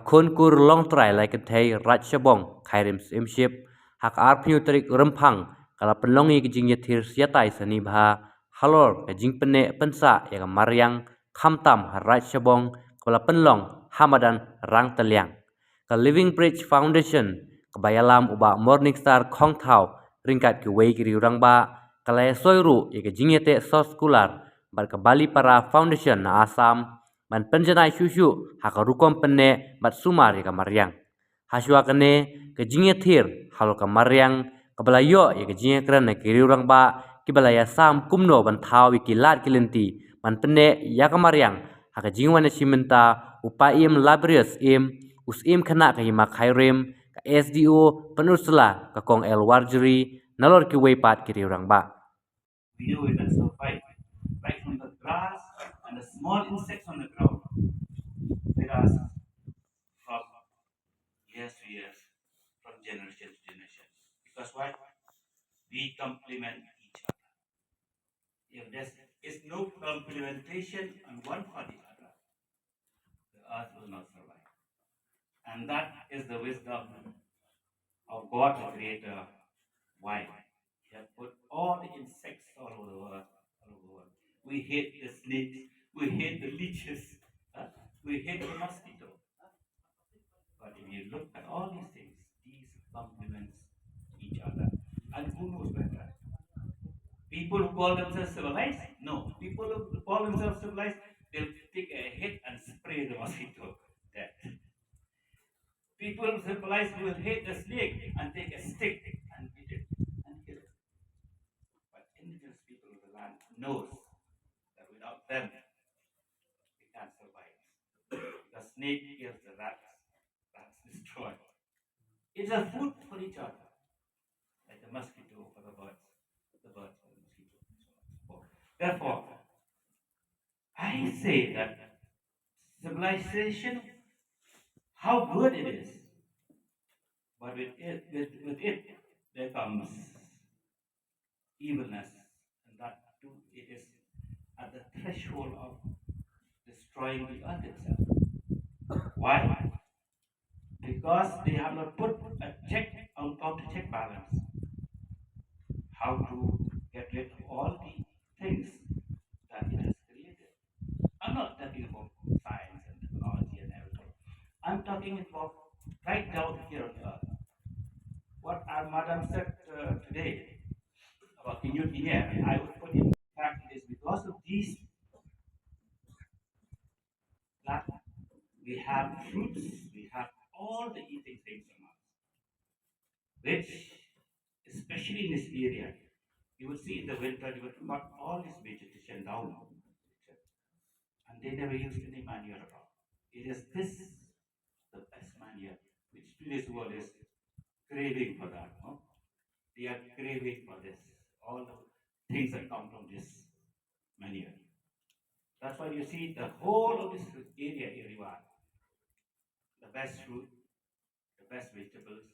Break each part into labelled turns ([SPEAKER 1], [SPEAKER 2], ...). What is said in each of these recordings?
[SPEAKER 1] Khonkur long try like a tay Ratchabong, Kairim's imship, Hak Arputrik Rumpang, Kalapelongi Jingatir Siatai Sanibha, Halor, a Jingpene Pensa, Yaga Mariang, Kamtam, Ratchabong, Kalapenlong, Hamadan, Rang Taliang. Ka Living Bridge Foundation, Kabayalam Uba Morningstar Kong Tau, Ringkat Kuwei Kiri Rangba, Kalaya Soiru, Yaga Jingete Soskular, Barka Balipara Foundation na Assam, man penjanai shushu hakarukom penne bat sumar ya Mariang. Haswa kene ke jinge thir halo ka Mariang kabalayo ya ke jinge kran na kiri urang ba kibalaya sam kumno ban thau kilat kilenti man penne ya ka Mariang haka jingwan simenta upaim labrius im usim khana ka hima khairem ka SDO penusla ka kong el warjuri nalor ki weipat kiri urang ba.
[SPEAKER 2] We know it and survive right from the grass and the small insects on the ground. With us from years to years, from generation to generation. Because why? We complement each other. If there is no complementation on one for the other, the earth will not survive. And that is the wisdom of God, the Creator. Why? He has put all the insects all over the world. All over the world. We hate the snakes, we hate the leeches, we hate the mosquito. But if you look at all these things, these complements each other. And who knows better? People who call themselves civilized? No. People who call themselves civilized, they'll take a hit and spray the mosquito dead. People who civilized will hate the snake and take a stick and beat it and kill it. But indigenous people of the land knows that without them, we can't survive. The snake kills the rats, rats destroy. It's a food for each other, like the mosquito for the birds for the mosquito. Therefore, I say that civilization, how good it is, but with it there comes evilness, and that too it is at the threshold of destroying the earth itself. Why? Because they have not put a check on top the check balance. How to get rid of all the things that it has created. I'm not talking about science and technology and everything. I'm talking about right down here on earth. What our madam said today about Pynneh, I would put in fact it is because of these that we have fruits, we have all the eating things from us, which especially in this area, you will see in the winter you will cut all this vegetation down. And they never used any manure at all. It is this, the best manure, which today's world is craving for that. No? They are craving for this. All the things that come from this manure. That's why you see the whole of this area, Iriwan, the best fruit, the best vegetables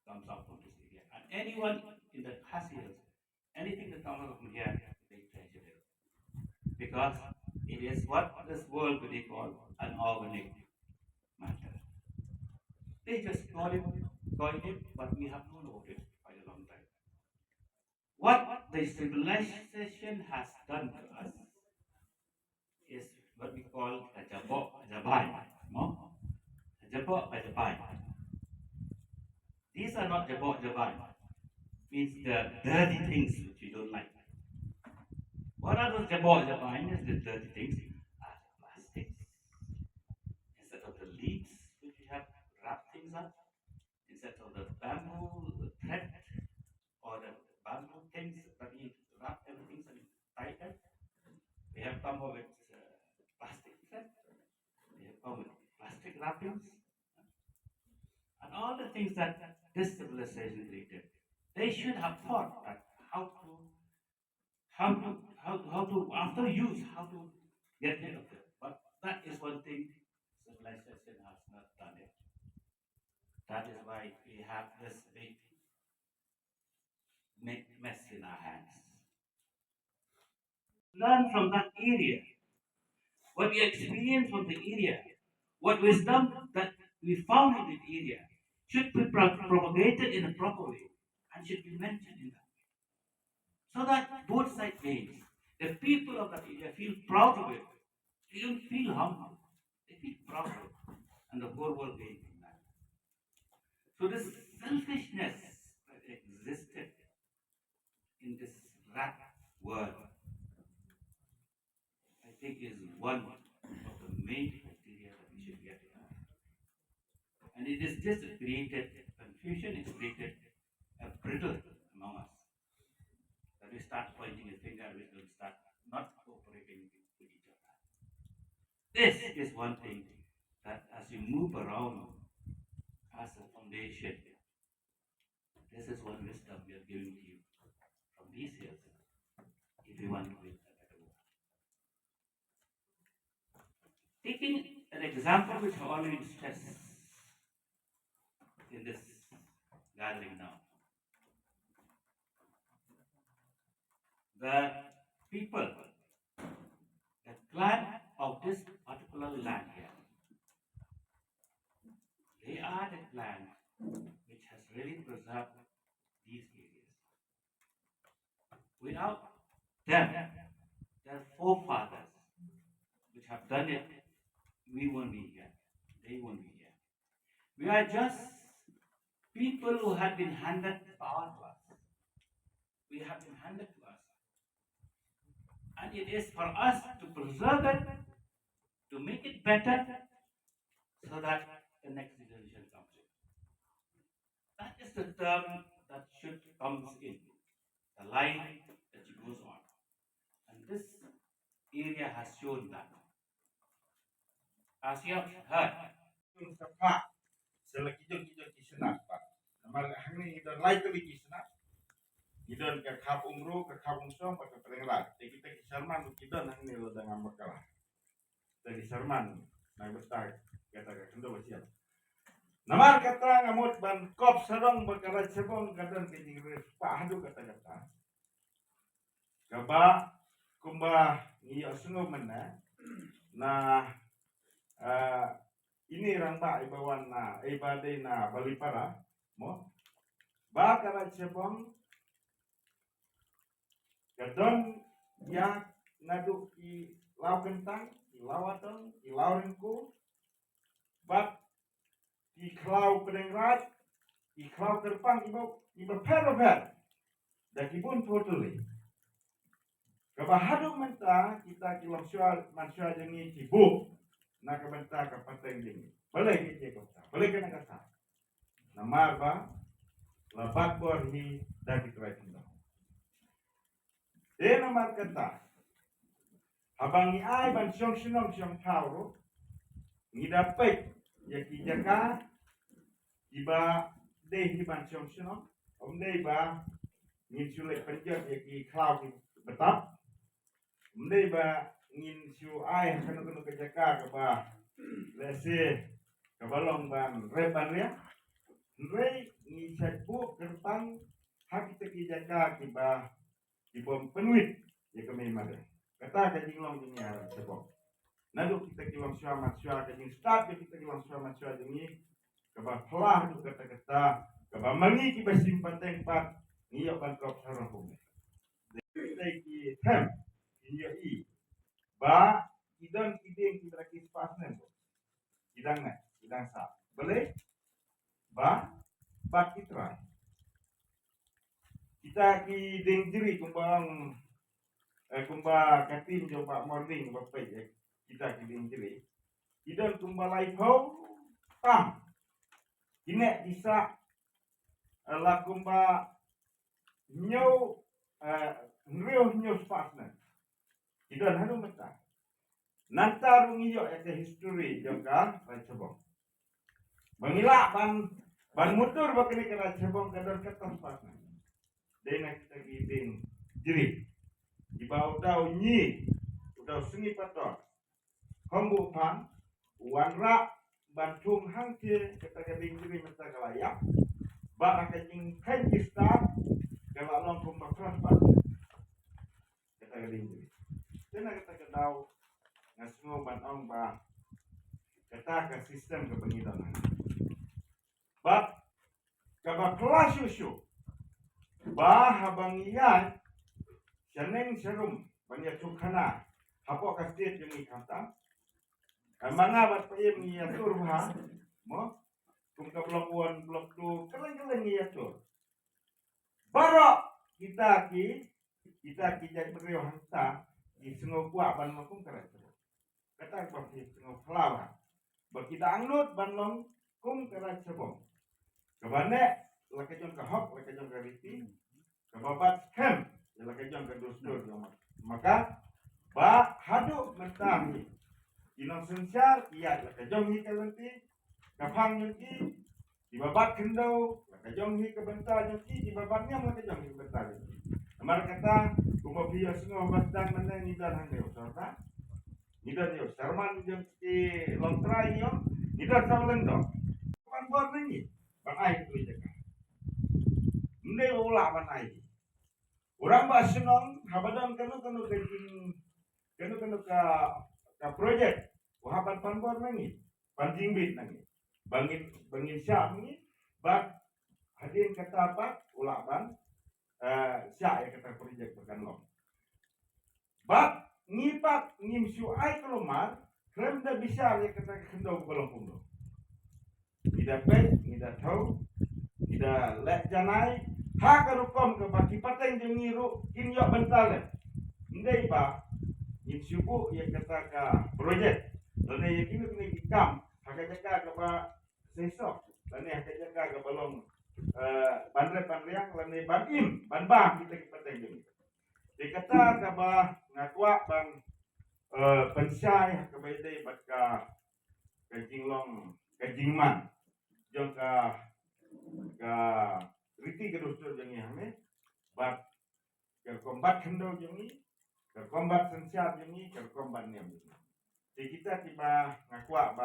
[SPEAKER 2] comes out from this area. And anyone in the hills, anything that comes out from here, they treasure it. Because it is what this world would call an organic matter. They just call it, but we have known about it for a long time. What the civilization has done to us is what we call a jabai. No? A jabai. These are not jabai. Means the dirty things which you don't like. What are those jabai? Is the dirty things are the plastics. Instead of the leaves which we have wrapped things up, instead of the bamboo thread or the bamboo things that we wrap everything and tie it, we have come up with plastic thread, we have come with plastic wrappings, and all the things that this civilization created. They should have thought that how to after use how to get rid of it. But that is one thing civilization has not done it. That is why we have this big mess in our hands. Learn from that area. What we experience from the area. What wisdom that we found in that area should be propagated in a proper way and should be mentioned in that way. So that both sides gain. The people of that area feel proud of it. They don't feel humble. They feel proud of it. And the whole world gains from that. So this selfishness that existed in this rat world, I think is one of the main criteria that we should get in. And it is just created confusion, it's created a brittle among us. That we start pointing a finger, we will start not cooperating with each other. This is one thing that as you move around as a foundation, this is one wisdom we are giving to you from these hills if you want to live a better world. Taking an example which I already stressed in this gathering now. The people, the clan of this particular land here, they are the clan which has really preserved these areas. Without them, their forefathers which have done it, we won't be here. They won't be here. We are just people who have been handed power to us. We have been handed to us. And it is for us to preserve it, to make it better, so that the next generation comes in. That is the term that should comes in, the line that goes on. And this area has shown that. As you have heard,
[SPEAKER 3] Pak, sila kijong kisenat Pak. Namal hangni idon lai tuli kisenat. Idon ke kap umru ke kap umsong ke pelenglat. Jadi kita kisarman idon hangni lo dengan berkalah. Dari sarman na bestar kata ke kendo basial. Namar kata ngamut ban kop sarong berkalah sebong kadon ke jingre Pak hadu kata. Kaba kumba ngiyo sungo mena na ini rangba ibawan na ibadai na Balipara mo ba kara sebong gadon ya nadu ki lau kentang ki lawatong ki laurinku bat ki klau penengrat ki klau kerpang iba per da kibun totally kabahadu menta kita kilom syal mansya jengi kibuk na kabenta ka pateng ding balai ke kota balai ke nakasa namar ba labat bor hi dagi trakinda de namar kata habang ni ai ban syong syong tauro ni dapat ya ki jaka iba de hi ban syong de ba ni sule penjat ya ki klau ki betap de ba ngin siu ai kanu ke jaka ke ba lese ke balong ban reban ya rei ni sakbu kerpang hak kita ki jaka ki ba ki bom penuit ya ke memang kata ke jinglong ni ya sebab nadu kita ki long syamat sya ke jing start kita ki long syamat sya ni ke ba pelah tu kata ke ba mangi ki ba simpateng pat ni yo ban kop sarang pun kita ki tem ini i ba idang ideng kita lagi pasnen idang sa boleh ba kita ki deng jeri kumbang kumba katin coba morning bapai kita ki deng jeri idang kumbalai pau tam ine bisa la kumba nyo nyo pasnen idang hanu mata nantar ngiyo ete history jongka racebong mengilak ban mutur bakini kena cebong kadar ketas pasna dena kita giding jiri ibau dau nyi udau sengi pator kombu pan wanra bantung hangke kita giding jiri mata kalayak ba akajing kanjista kala long kumba kras pasna kita giding jiri dena kita kedau ngasungo ban ong ba kata tengah ke sistem kepengidanan. But kaba kelas susu bah habang iyan seneng serum banyak tukhana hapo ka state yung ikata mga bat pa yung iyatur ha mo kung ka blok 1 blok 2 kaleng iyatur baro kita jadi beriyo hanta di sengo kuat ban makum keret kata ba di sengo flawa ba kita angnut ban long kum keret sebong kabane lakajon ka hok lakajon ka riti kababat scam lakajon ka dustur maka ba hadu mentahi inong sensar iya lakajon hi kalenti kapang nyuki di babat kendo lakajon hi kabentar nyuki di babatnya lakajon hi kabentar amar kata kumabiyo sengo basdan mana nidan hande usarta nidan yo sarman jom ki lontrai yo nidan saulendo pan bor ni bang ai tu jaga Mende ulah manai. Orang basenong habadan kanu ka project. Wahaban panbor nangi. Panjingbit nangi. Bangin syam ni bak hadin kata apa ulah ban sya ya kata project bekan long. Bak ngipak ngimsu ai kelomar krem da bisa ya kata kendau belum pundo. Tidak baik, tidak tahu, tidak lek janai hakarukom ke baki pateng jengiru kinyo bentale ndai ba yin subu ya kata ka project lane ya kini kini kam hakajaga ka ba sesok lane hakajaga ka balong banriang lane banim banbang kita ki pateng jengi dikata ka ba ngakwa bang pensai ka ba dei bat ka jinglong ka jingman jong ka riti ke dostor jangi hame bat ke kombat kendo jangi ke kombat sensiat jangi ke kombat niam jangi jadi kita tiba ngakwa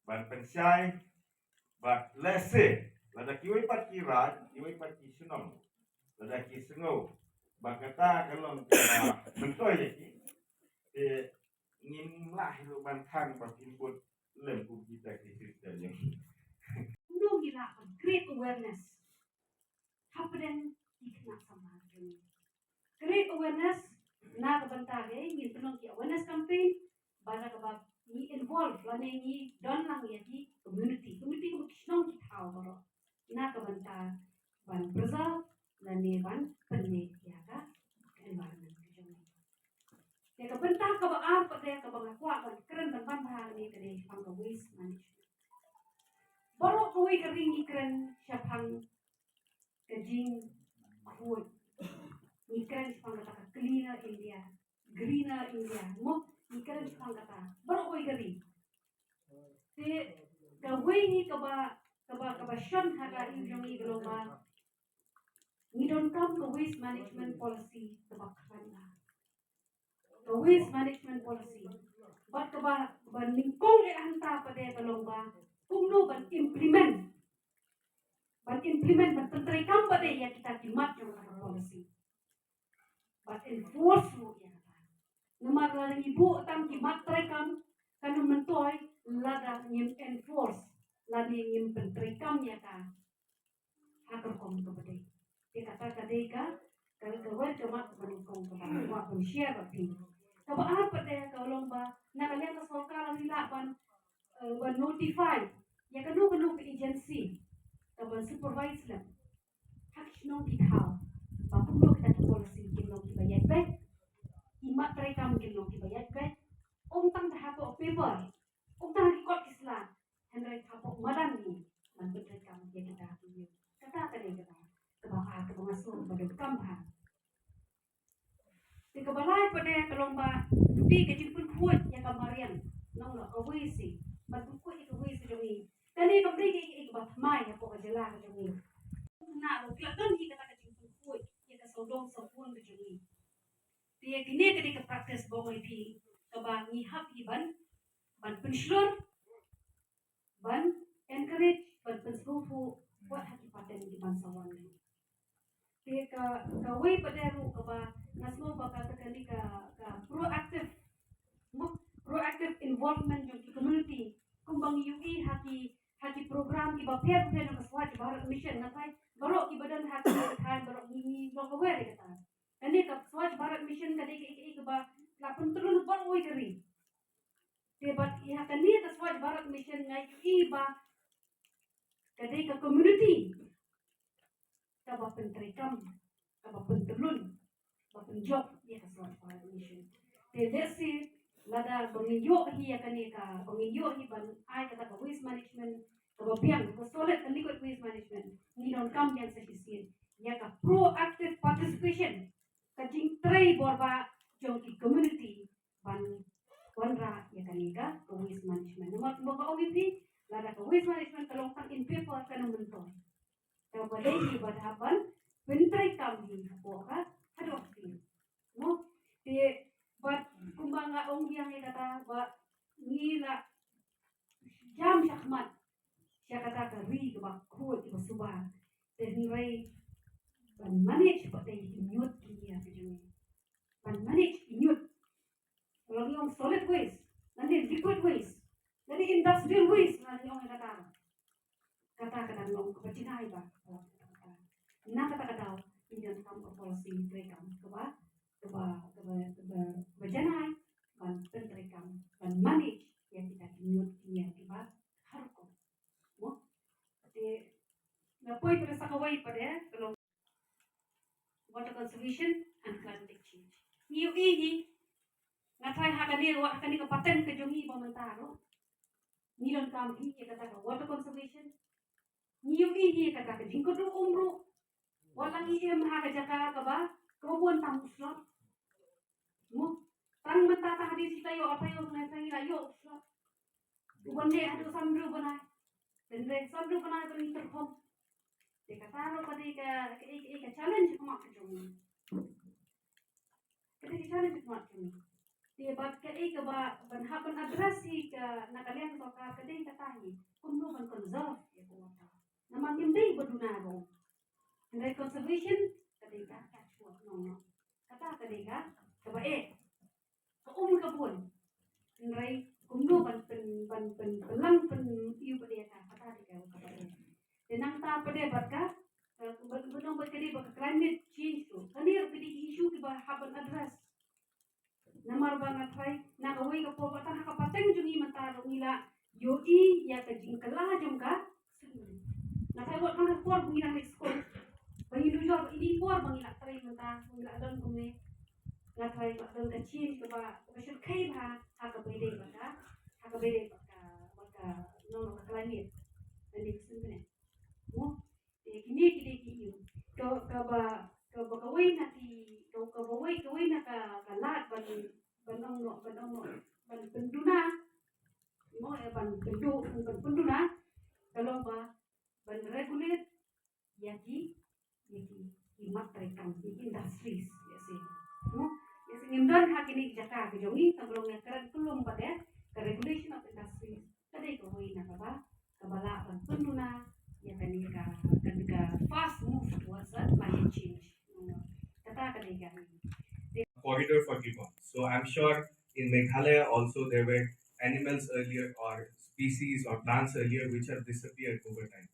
[SPEAKER 3] ban pensai bat lese lada kiwai pat kira kiwai pat kisunong lada kisengo bakata kalong kita bentoy yaki ngimlah hidup ban kang bakimbut lembu kita kisistem jangi
[SPEAKER 4] no gila great awareness happening ikna sama juni great awareness na kabantage ni penong ki awareness campaign bana kabab ni involve lane ni don lang yaki community ko kisnong ki thaw baro na kabanta ban preserve lane ban Pynneh ya ka environment ki juni ya kabanta ka ba ar pa de ka ba ngakwa ban kren ban bahang ni kade pang waste management baro ko wi kering ikren syapang kajing kuat ikan sepang kata cleaner India greener India mo ikan sepang kata baru koi kari te kawai ni kaba shan haga injong i global ni don't come to waste management policy kaba kanda the waste management policy but kaba ningkong e anta pada kalomba kung no ban implement ban pentrai kam pada ya kita kimat yung policy but enforce mo ya numar lang ibu tam kimat trai kam kanu mentoy lada ngim enforce lada ngim pentrai kam ya ka hakar kom to pada kita kata ka kalau kawal cuma menungkong kepada wa pun share tapi kalau apa pada kalau ba na kalian ka Soskular hilaban notify ya kanu ke agency kaban supervise lang hakno kithaw bakulo kita ke policy kinong kibayad ba imat try kam kinong kibayad ba tang hapo paper tang record kisla henry hapo madan ni man try kam ya kita hapo kata kali kita kebaka ke masuk pada kam ha di kebalai pada kelomba pi ke jimpun kuat ya ka Mariang nong la awisi matku itu awisi demi kali ka bri ke bat mai ya po jela ka demi na lo klaton hi kata ka jimpun kuat ya ka sodong sapun ke demi dia kini ketika praktis bongoi pi kebangi hap iban ban penslur ban encourage ban penslufu buat hati paten di bangsawan ni dia ka wei pada ru ka nasmo bakal ka proactive involvement yung community bang UI haki program iba per na Swachh Bharat Mission na pai barok ibadan haki thai barok ni lo ko weri kata kani ka Swachh Bharat Mission kadi ke ba la penturun bon oi keri debat ya kani ka Swachh Bharat Mission ngai iba kadi ka community ka ba pentrikam ka ba penturun ba penjob ya ka Swachh Bharat Mission desi lada pengiyo hi kani ka pengiyo hi ban ai kata ka waste management kebabian ke solid and liquid waste management ni don kam yang sehisin ya ka proactive participation ka jing tray borba jong ki community ban konra ya kani ka waste management nomor boga OVP lada ka waste management kalong tang in paper kana mentor ka badai hi badhaban bentray kam hi ko ka hadok ti no te but kumbaga ong yang kata ba nila jam syahmat siya kata ka ri ka ba ko ti suba then ray ban manage pa tay inyot kiya kajuni ban manage inyot kalau yung solid waste nanti liquid waste nanti industrial waste nanti yung kata nong kapachinay ba na kata daw hindi kam ka policy breakam bajanay ban pentrekam ban manage yang kita kinyot kiya kiba harko mo ate na poy para sa kaway pa de kalau water conservation and climate change niyo ihi na try hakani ka paten ka jongi ba mantaro ni don kam hi kata ka water conservation niyo ihi kata ka jingko do umro walang ihem haka jaka ka ba kobon tamuslo mo tang matata hadis tayo apayo na tayo yo uslo ubande adu samru bana then samru bana to intercom dekataro padi ka challenge kuma ka jongi kada challenge kuma jongi dia bat ka ba ban hapan adrasi ka nakalian to ka kada ka tahi kumno ban conserve ya ko ta naman hindi baduna ro and conservation kada ka catch no kata kada ka ba ka ka bun nrai kumno ban pelang pen iu pada ka kata ka ba denang ta pada bat ka benong bat kadi ba climate change to kanir pidi issue ki ba hapan address namar banget try na kaway ka po bata nakapateng jungi mantaro nila yoi ya ka jingkala jong ka na kay wat man por bungi na school bangi do job ini por bangi na try manta nila adon kumi na try ba don ka change ka ba ka should kay ha ka bede baka no ka climate and it's simple mo kini ki ka ba kaway na ti kaway na ka lat banong no ban penduna mo ban penduna kalau ba ban regulate yaki matray kam industries ya sih mo ya ngindon hakini jaka ke jongi tabrong ya karan kulum pada ka regulation of industries kadai ko hoy na ba kabala ban penduna ya kanika fast move towards climate change kata kadai ka
[SPEAKER 5] corridor for gibbon. So I'm sure in Meghalaya also there were animals earlier or species or plants earlier which have disappeared over time.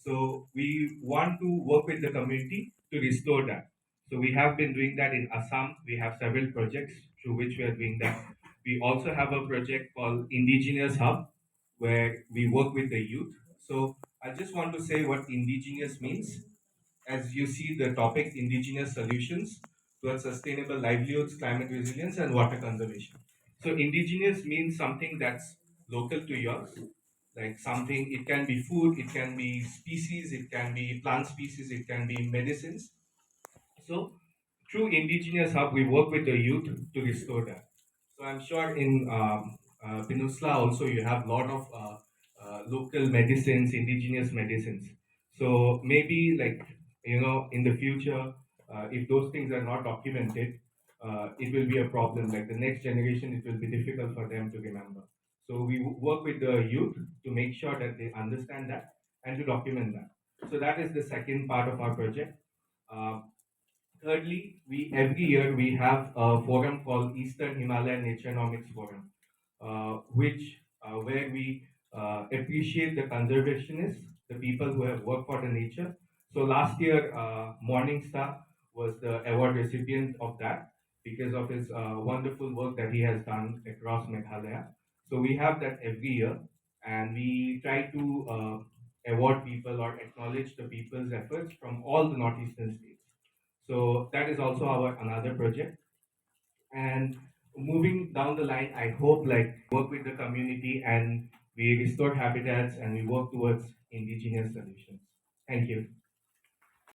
[SPEAKER 5] So we want to work with the community to restore that. So we have been doing that in Assam. We have several projects through which we are doing that. We also have a project called Indigenous Hub where we work with the youth. So I just want to say what indigenous means. As you see the topic indigenous solutions towards sustainable livelihoods, climate resilience, and water conservation. So indigenous means something that's local to yours, like something, it can be food, it can be species, it can be plant species, it can be medicines. So through Indigenous Hub, we work with the youth to restore that. So I'm sure in Peninsula also you have a lot of local medicines, indigenous medicines. So maybe like, in the future, if those things are not documented, it will be a problem. Like the next generation, it will be difficult for them to remember. So we work with the youth to make sure that they understand that and to document that. So that is the second part of our project. Thirdly, we every year we have a forum called Eastern Himalayan Naturenomics Forum, which where we appreciate the conservationists, the people who have worked for the nature. So last year, Morning Star was the award recipient of that because of his wonderful work that he has done across Meghalaya. So we have that every year, and we try to award people or acknowledge the people's efforts from all the northeastern states. So that is also our another project. And moving down the line, I hope like work with the community and we restore habitats and we work towards indigenous solutions. Thank you.